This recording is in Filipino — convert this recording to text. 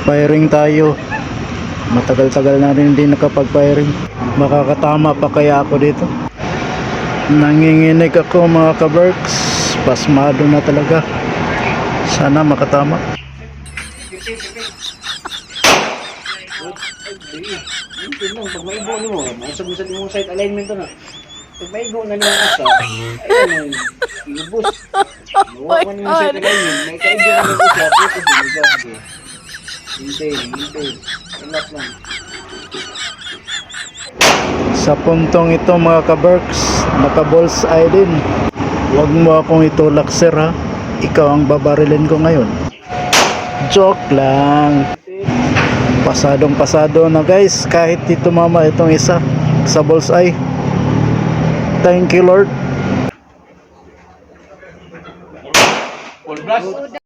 Firing tayo. Matagal-tagal na rin hindi nakapag-firing. Makakatama pa kaya ako dito? Nanginginig ako mga ka-Berks. Pasmado na talaga. Sana makatama. Pag maigo mo, masag-usag mo site alignment na. Pag maigo na naman isa, ayun, ilubos. Nawa ko yung site alignment, may kaigo na naman siya, puto din. Hintay. Relax lang. Sa puntong ito mga ka-Berks, naka-bull's eye din. Huwag mo akong itulak sir ha. Ikaw ang babarilin ko ngayon. Joke lang. Pasadong pasado na guys. Kahit di tumama itong isa sa bull's eye. Thank you Lord. Full blast.